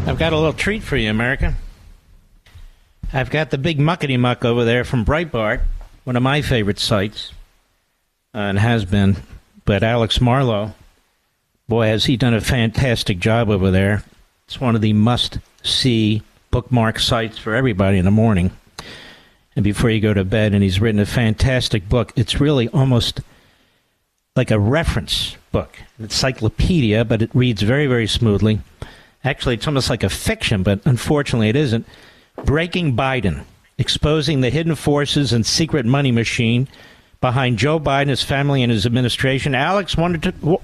I've got a little treat for you, America. I've got the big muckety-muck over there from Breitbart, one of my favorite sites, and has been. But Alex Marlow, boy, has he done a fantastic job over there. It's one of the must-see bookmark sites for everybody in the morning and before you go to bed. And he's written a fantastic book. It's really almost like a reference book, an encyclopedia, but it reads very, very smoothly. Actually, it's almost like a fiction, but unfortunately it isn't. Breaking Biden, exposing the hidden forces and secret money machine behind Joe Biden, his family, and his administration. Alex, wanted to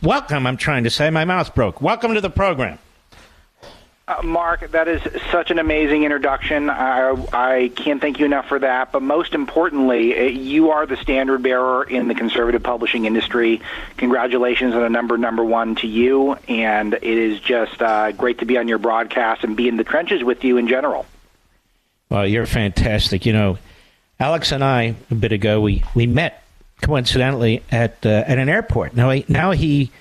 welcome, I'm trying to say. My mouth broke. Welcome to the program. Mark, that is such an amazing introduction. I can't thank you enough for that. But most importantly, you are the standard bearer in the conservative publishing industry. Congratulations on a number one to you. And it is just great to be on your broadcast and be in the trenches with you in general. Well, you're fantastic. You know, Alex and I, a bit ago, we met coincidentally at an airport. Now he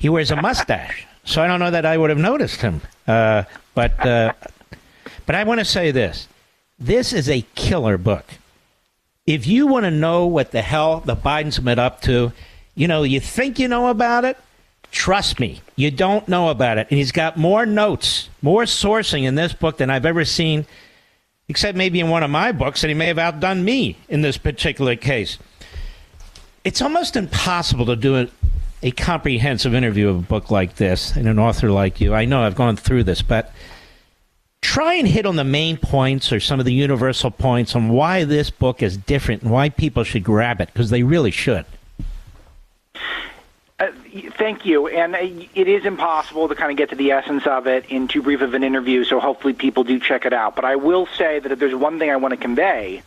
wears a mustache. So I don't know that I would have noticed him. But I want to say this. This is a killer book. If you want to know what the hell the Bidens have been up to, you know, you think you know about it, trust me, you don't know about it. And he's got more notes, more sourcing in this book than I've ever seen, except maybe in one of my books, and he may have outdone me in this particular case. It's almost impossible to do a comprehensive interview of a book like this and an author like you. I know I've gone through this, but try and hit on the main points or some of the universal points on why this book is different and why people should grab it, because they really should. Thank you. And it is impossible to kind of get to the essence of it in too brief of an interview, so hopefully people do check it out. But I will say that if there's one thing I want to convey,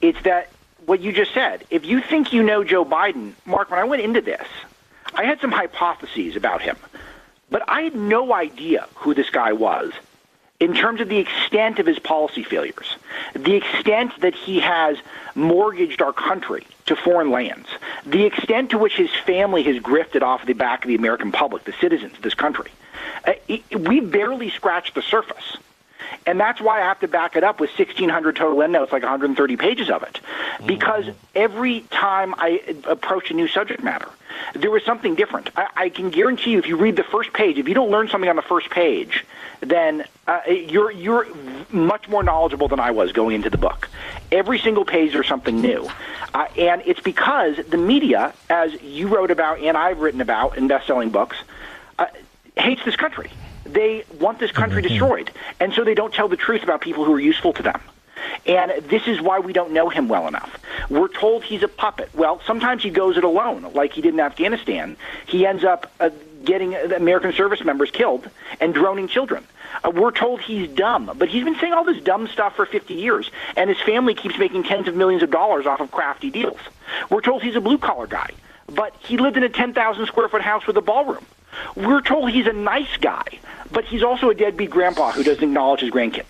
it's that what you just said. If you think you know Joe Biden, Mark, when I went into this, I had some hypotheses about him, but I had no idea who this guy was in terms of the extent of his policy failures, the extent that he has mortgaged our country to foreign lands, the extent to which his family has grifted off the back of the American public, the citizens of this country. We barely scratched the surface. And that's why I have to back it up with 1,600 total endnotes, like 130 pages of it. Because every time I approach a new subject matter, there was something different. I can guarantee you, if you read the first page, if you don't learn something on the first page, then you're much more knowledgeable than I was going into the book. Every single page there's something new. And it's because the media, as you wrote about and I've written about in best-selling books, hates this country. They want this country destroyed, and so they don't tell the truth about people who are useful to them. And this is why we don't know him well enough. We're told he's a puppet. Well, sometimes he goes it alone, like he did in Afghanistan. He ends up getting American service members killed and droning children. We're told he's dumb, but he's been saying all this dumb stuff for 50 years, and his family keeps making tens of millions of dollars off of crafty deals. We're told he's a blue-collar guy, but he lived in a 10,000-square-foot house with a ballroom. We're told he's a nice guy, but he's also a deadbeat grandpa who doesn't acknowledge his grandkids.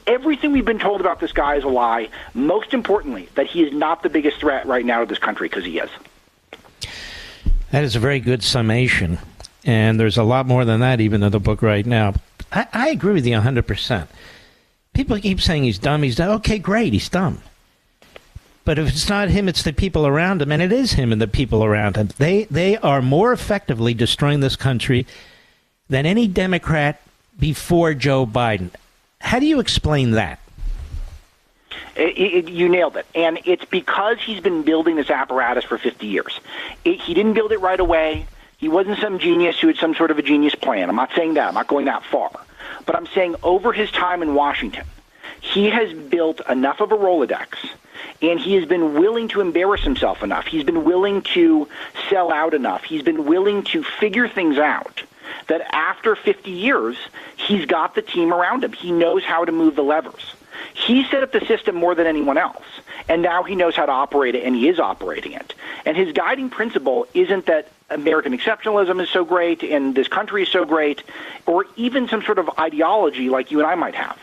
Everything we've been told about this guy is a lie. Most importantly, that he is not the biggest threat right now to this country, because he is. That is a very good summation, and there's a lot more than that even in the book right now. I agree with you 100%. People keep saying he's dumb. Okay, great, he's dumb. But if it's not him, it's the people around him, and it is him and the people around him. They are more effectively destroying this country than any Democrat before Joe Biden. How do you explain that? You nailed it. And it's because he's been building this apparatus for 50 years. He didn't build it right away. He wasn't some genius who had some sort of a genius plan. I'm not saying that. I'm not going that far. But I'm saying over his time in Washington, he has built enough of a Rolodex, and he has been willing to embarrass himself enough. He's been willing to sell out enough. He's been willing to figure things out that after 50 years, he's got the team around him. He knows how to move the levers. He set up the system more than anyone else, and now he knows how to operate it, and he is operating it. And his guiding principle isn't that American exceptionalism is so great and this country is so great, or even some sort of ideology like you and I might have.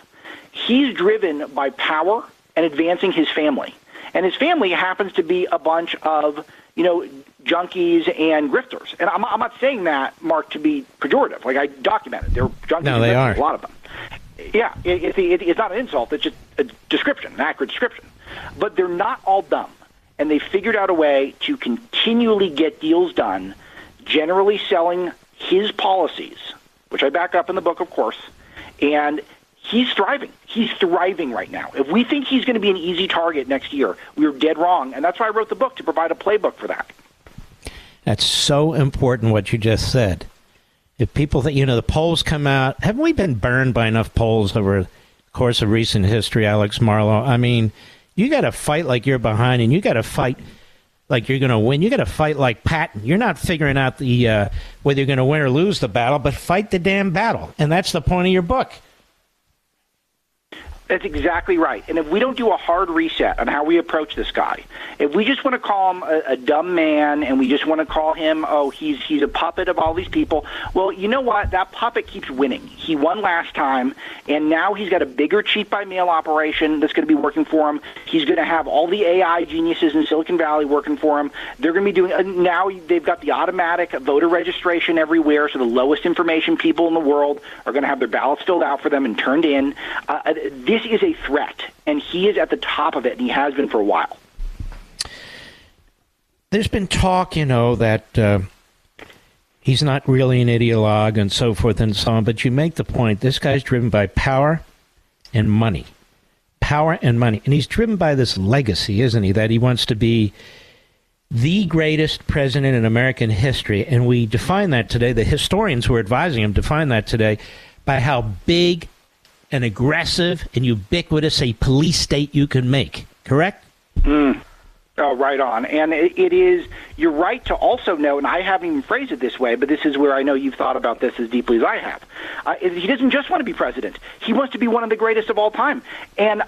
He's driven by power and advancing his family. And his family happens to be a bunch of, junkies and grifters. And I'm not saying that, Mark, to be pejorative. Like, I documented. They're junkies and they grifters, are. a lot of them. Yeah, it's not an insult. It's just a description, an accurate description. But they're not all dumb. And they figured out a way to continually get deals done, generally selling his policies, which I back up in the book, of course, and he's thriving. He's thriving right now. If we think he's going to be an easy target next year, we're dead wrong, and that's why I wrote the book, to provide a playbook for that. That's so important what you just said. If people think, the polls come out, haven't we been burned by enough polls over the course of recent history, Alex Marlow? I mean, you got to fight like you're behind, and you got to fight like you're going to win. You got to fight like Patton. You're not figuring out the whether you're going to win or lose the battle, but fight the damn battle. And that's the point of your book. That's exactly right. And if we don't do a hard reset on how we approach this guy, if we just want to call him a dumb man and we just want to call him, he's a puppet of all these people, well, you know what? That puppet keeps winning. He won last time, and now he's got a bigger cheat-by-mail operation that's going to be working for him. He's going to have all the AI geniuses in Silicon Valley working for him. They're going to be doing now they've got the automatic voter registration everywhere, so the lowest information people in the world are going to have their ballots filled out for them and turned in. This is a threat, and he is at the top of it, and he has been for a while. There's been talk, that he's not really an ideologue and so forth and so on, but you make the point, this guy's driven by power and money. Power and money. And he's driven by this legacy, isn't he, that he wants to be the greatest president in American history. And we define that today, the historians who are advising him define that today, by how big and aggressive and ubiquitous a police state you can make, correct? Oh, right on. And it is, you're right to also note, and I haven't even phrased it this way, but this is where I know you've thought about this as deeply as I have. He doesn't just want to be president. He wants to be one of the greatest of all time. And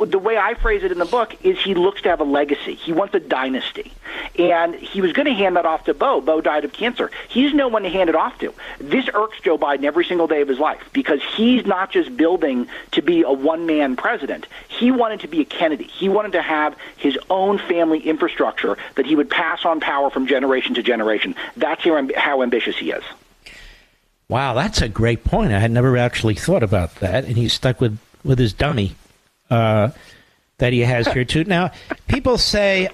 the way I phrase it in the book is he looks to have a legacy. He wants a dynasty. And he was going to hand that off to Bo. Bo died of cancer. He's no one to hand it off to. This irks Joe Biden every single day of his life because he's not just building to be a one-man president. He wanted to be a Kennedy. He wanted to have his own family infrastructure that he would pass on power from generation to generation. That's how ambitious he is. Wow, that's a great point. I had never actually thought about that. And he's stuck with his dummy that he has here, too. Now, people say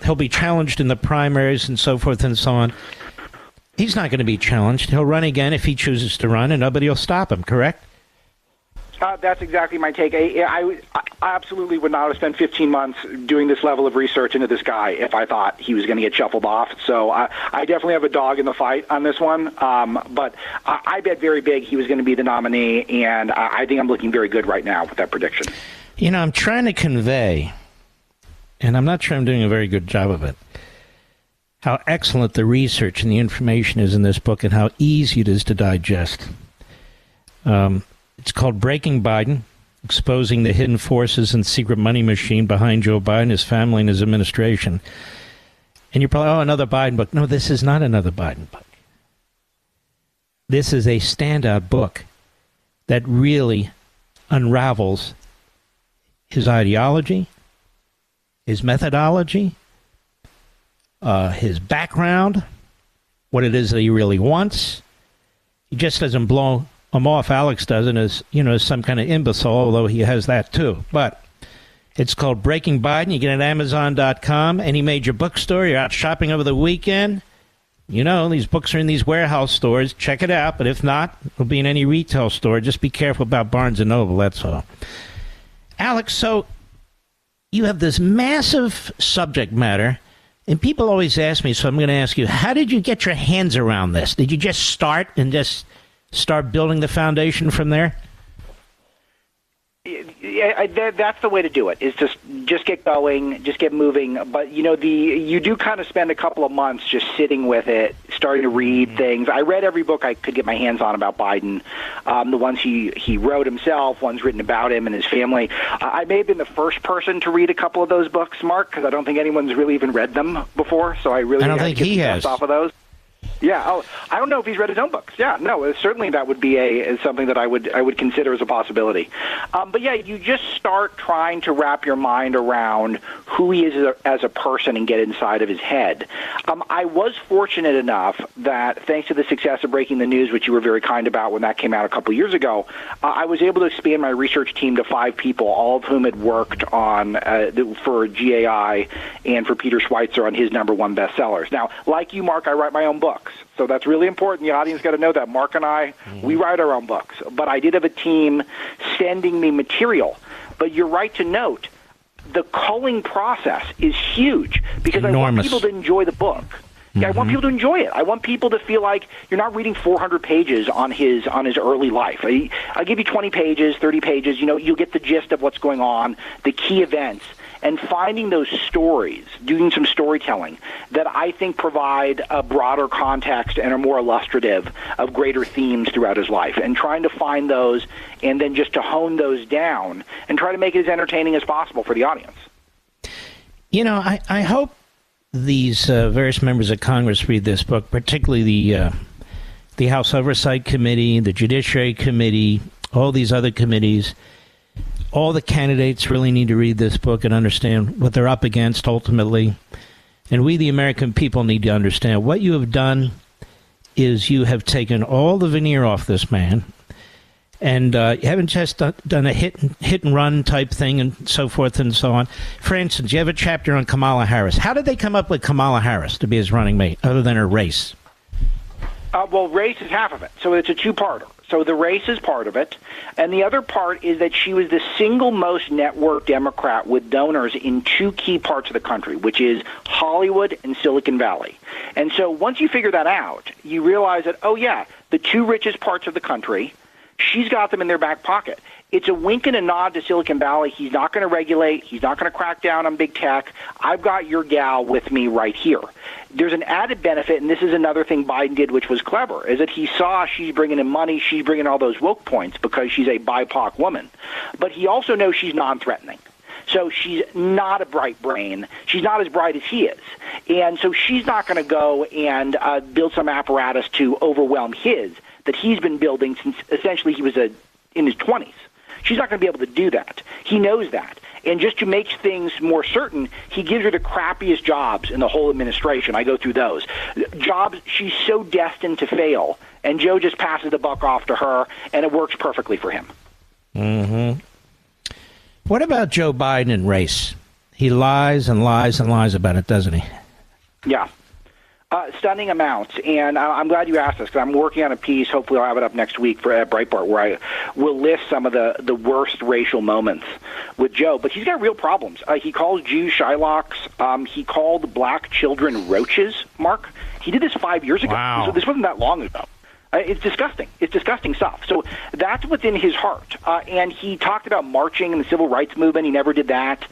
he'll be challenged in the primaries and so forth and so on. He's not going to be challenged. He'll run again if he chooses to run, and nobody will stop him, correct? That's exactly my take. I absolutely would not have spent 15 months doing this level of research into this guy if I thought he was going to get shuffled off. So I definitely have a dog in the fight on this one. But I bet very big he was going to be the nominee, and I think I'm looking very good right now with that prediction. I'm trying to convey, and I'm not sure I'm doing a very good job of it, how excellent the research and the information is in this book and how easy it is to digest. It's called Breaking Biden, Exposing the Hidden Forces and Secret Money Machine Behind Joe Biden, His Family, and His Administration. And you're probably, another Biden book. No, this is not another Biden book. This is a standout book that really unravels his ideology, his methodology, his background, what it is that he really wants. He just doesn't blow him off. Alex doesn't as some kind of imbecile, although he has that too. But it's called Breaking Biden. You get it at Amazon.com, any major bookstore. You're out shopping over the weekend. These books are in these warehouse stores. Check it out. But if not, it'll be in any retail store. Just be careful about Barnes & Noble, that's all. Alex, so you have this massive subject matter, and people always ask me, so I'm going to ask you, how did you get your hands around this? Did you just start building the foundation from there? Yeah, that's the way to do it, is just get going, just get moving. But, you do kind of spend a couple of months just sitting with it, starting to read things. I read every book I could get my hands on about Biden, the ones he wrote himself, ones written about him and his family. I may have been the first person to read a couple of those books, Mark, because I don't think anyone's really even read them before. So I don't think he has. Off of those. Yeah. Oh, I don't know if he's read his own books. Yeah. No. Certainly, that would be something that I would consider as a possibility. But yeah, you just start trying to wrap your mind around who he is as a person and get inside of his head. I was fortunate enough that thanks to the success of Breaking the News, which you were very kind about when that came out a couple years ago, I was able to expand my research team to 5 people, all of whom had worked on for GAI and for Peter Schweitzer on his #1 bestsellers. Now, like you, Mark, I write my own books. So that's really important. The audience got to know that. Mark and I, we write our own books. But I did have a team sending me material. But you're right to note, the culling process is huge because I want people to enjoy the book. Yeah, I want people to enjoy it. I want people to feel like you're not reading 400 pages on his early life. I'll give you 20 pages, 30 pages. You'll get the gist of what's going on, the key events, and finding those stories, doing some storytelling that I think provide a broader context and are more illustrative of greater themes throughout his life, and trying to find those and then just to hone those down and try to make it as entertaining as possible for the audience. I hope these various members of Congress read this book, particularly the House Oversight Committee, the Judiciary Committee, all these other committees. All the candidates really need to read this book and understand what they're up against ultimately. And we, the American people, need to understand what you have done is you have taken all the veneer off this man, and you haven't just done a hit and run type thing and so forth and so on. For instance, you have a chapter on Kamala Harris. How did they come up with Kamala Harris to be his running mate, other than her race? Well, race is half of it, so it's a two-parter. So the race is part of it, and the other part is that she was the single most networked Democrat with donors in 2 key parts of the country, which is Hollywood and Silicon Valley. And so once you figure that out, you realize that, oh yeah, the 2 richest parts of the country, she's got them in their back pocket. It's a wink and a nod to Silicon Valley. He's not going to regulate. He's not going to crack down on big tech. I've got your gal with me right here. There's an added benefit, and this is another thing Biden did which was clever, is that he saw she's bringing in money, she's bringing all those woke points because she's a BIPOC woman. But he also knows she's non-threatening. So she's not a bright brain. She's not as bright as he is. And so she's not going to go and build some apparatus to overwhelm his that he's been building since essentially he was in his 20s. She's not going to be able to do that. He knows that. And just to make things more certain, he gives her the crappiest jobs in the whole administration. I go through those. Jobs she's so destined to fail, and Joe just passes the buck off to her, and it works perfectly for him. Mm-hmm. What about Joe Biden and race? He lies and lies and lies about it, doesn't he? Yeah. Stunning amounts, and I'm glad you asked this because I'm working on a piece. Hopefully, I'll have it up next week for Breitbart, where I will list some of the worst racial moments with Joe. But he's got real problems. He calls Jews Shylocks. He called black children roaches. Mark, he did this 5 years ago. Wow. So this wasn't that long ago. It's disgusting. It's disgusting stuff. So that's what's in his heart. And he talked about marching in the civil rights movement. He never did that.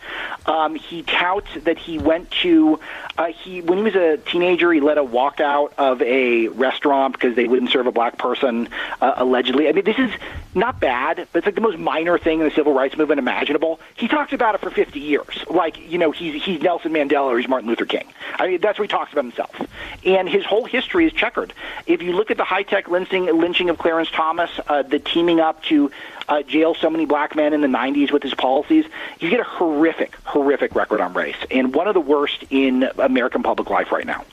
He touts that he went to, when he was a teenager, he led a walkout of a restaurant because they wouldn't serve a black person, allegedly. I mean, this is not bad, but it's like the most minor thing in the civil rights movement imaginable. He talks about it for 50 years. Like, he's Nelson Mandela or he's Martin Luther King. I mean, that's what he talks about himself. And his whole history is checkered. If you look at the high-tech lynching of Clarence Thomas, the teaming up to jail so many black men in the 90s with his policies, you get a horrific record on race, and one of the worst in American public life right now.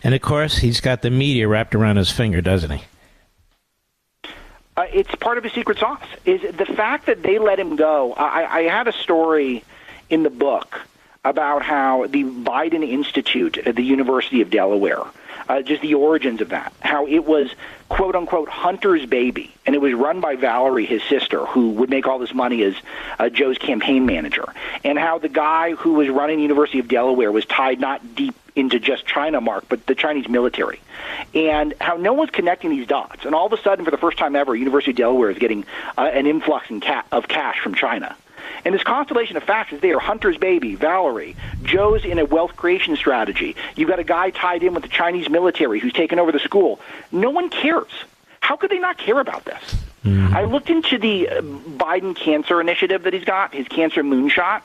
And, of course, he's got the media wrapped around his finger, doesn't he? It's part of his secret sauce, is the fact that they let him go. I had a story in the book about how the Biden Institute at the University of Delaware, just the origins of that, how it was, quote-unquote, Hunter's baby, and it was run by Valerie, his sister, who would make all this money as Joe's campaign manager, and how the guy who was running the University of Delaware was tied not deep into just China, Mark, but the Chinese military, and how no one's connecting these dots. And all of a sudden, for the first time ever, University of Delaware is getting an influx of cash from China. And this constellation of facts is there. Hunter's baby, Valerie, Joe's in a wealth creation strategy. You've got a guy tied in with the Chinese military who's taken over the school. No one cares. How could they not care about this? Mm-hmm. I looked into the Biden cancer initiative that he's got, his cancer moonshot.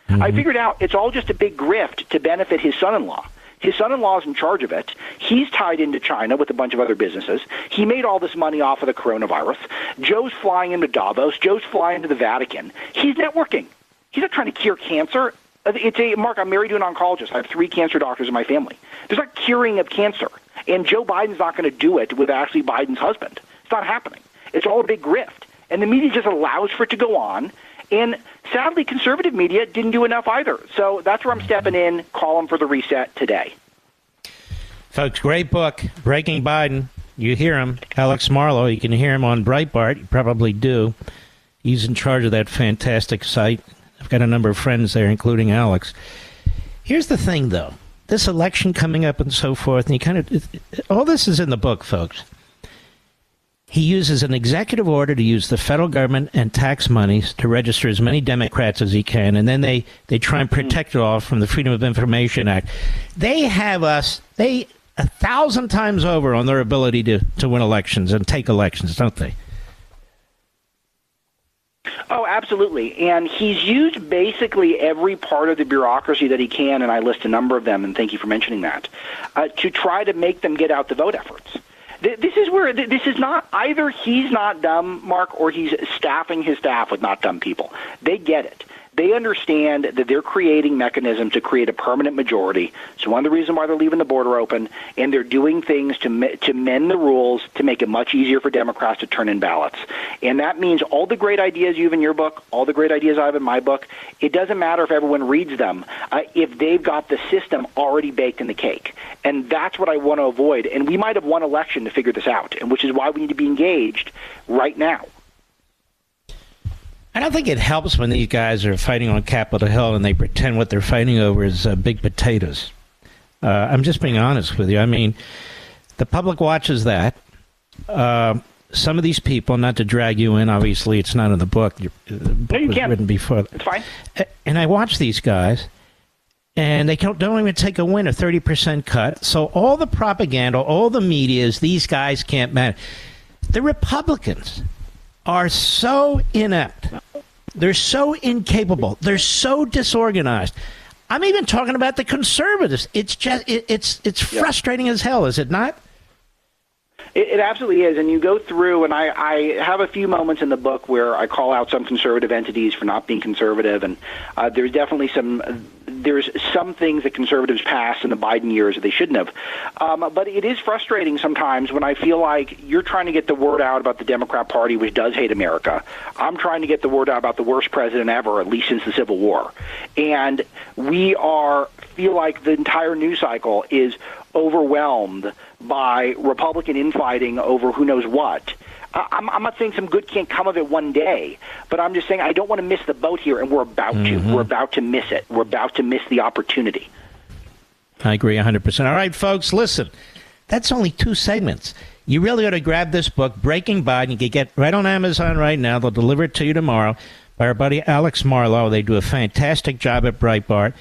Mm-hmm. I figured out it's all just a big grift to benefit his son-in-law. His son-in-law is in charge of it. He's tied into China with a bunch of other businesses. He made all this money off of the coronavirus. Joe's flying into Davos. Joe's flying to the Vatican. He's networking. He's not trying to cure cancer. Mark, I'm married to an oncologist. I have 3 cancer doctors in my family. There's not curing of cancer. And Joe Biden's not going to do it with Ashley Biden's husband. It's not happening. It's all a big grift. And the media just allows for it to go on. And sadly, conservative media didn't do enough either. So that's where I'm stepping in, calling for the reset today. Folks, great book, Breaking Biden. You hear him, Alex Marlow. You can hear him on Breitbart. You probably do. He's in charge of that fantastic site. I've got a number of friends there, including Alex. Here's the thing, though. This election coming up and so forth, and all this is in the book, folks. He uses an executive order to use the federal government and tax monies to register as many Democrats as he can, and then they try and protect it all from the Freedom of Information Act. They have us, 1,000 times over on their ability to win elections and take elections, don't they? Oh, absolutely. And he's used basically every part of the bureaucracy that he can, and I list a number of them, and thank you for mentioning that, to try to make them get out the vote efforts. This is where this is not either he's not dumb, Mark, or he's staffing his staff with not dumb people. They get it. They understand that they're creating mechanisms to create a permanent majority. So one of the reasons why they're leaving the border open, and they're doing things to mend the rules to make it much easier for Democrats to turn in ballots. And that means all the great ideas you have in your book, all the great ideas I have in my book, it doesn't matter if everyone reads them if they've got the system already baked in the cake. And that's what I want to avoid. And we might have one election to figure this out, and which is why we need to be engaged right now. I don't think it helps when these guys are fighting on Capitol Hill and they pretend what they're fighting over is big potatoes. I'm just being honest with you. I mean, the public watches that. Some of these people, not to drag you in, obviously it's not in the book. The book no, you was can't. written before. It's fine. And I watch these guys, and they don't even take a win, a 30% cut. So all the propaganda, all the media is these guys can't manage. The Republicans are so inept. They're so incapable. They're so disorganized. I'm even talking about the conservatives. It's just it's frustrating as hell, is it not? It absolutely is, and you go through, and I have a few moments in the book where I call out some conservative entities for not being conservative, and there's definitely some things that conservatives passed in the Biden years that they shouldn't have. But it is frustrating sometimes when I feel like you're trying to get the word out about the Democrat Party, which does hate America. I'm trying to get the word out about the worst president ever, at least since the Civil War. And feel like the entire news cycle is overwhelmed by Republican infighting over who knows what. I'm not saying some good can't come of it one day, but I'm just saying I don't want to miss the boat here, and we're about to. We're about to miss it. We're about to miss the opportunity. I agree 100%. All right, folks, listen. That's only 2 segments. You really ought to grab this book, Breaking Biden. You can get right on Amazon right now. They'll deliver it to you tomorrow by our buddy Alex Marlow. They do a fantastic job at Breitbart.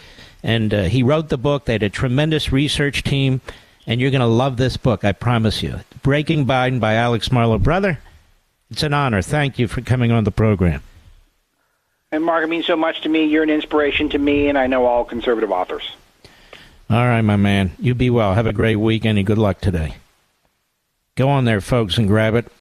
And he wrote the book. They had a tremendous research team. And you're going to love this book, I promise you. Breaking Biden by Alex Marlow. Brother, it's an honor. Thank you for coming on the program. And, Mark, it means so much to me. You're an inspiration to me, and I know all conservative authors. All right, my man. You be well. Have a great weekend, and good luck today. Go on there, folks, and grab it.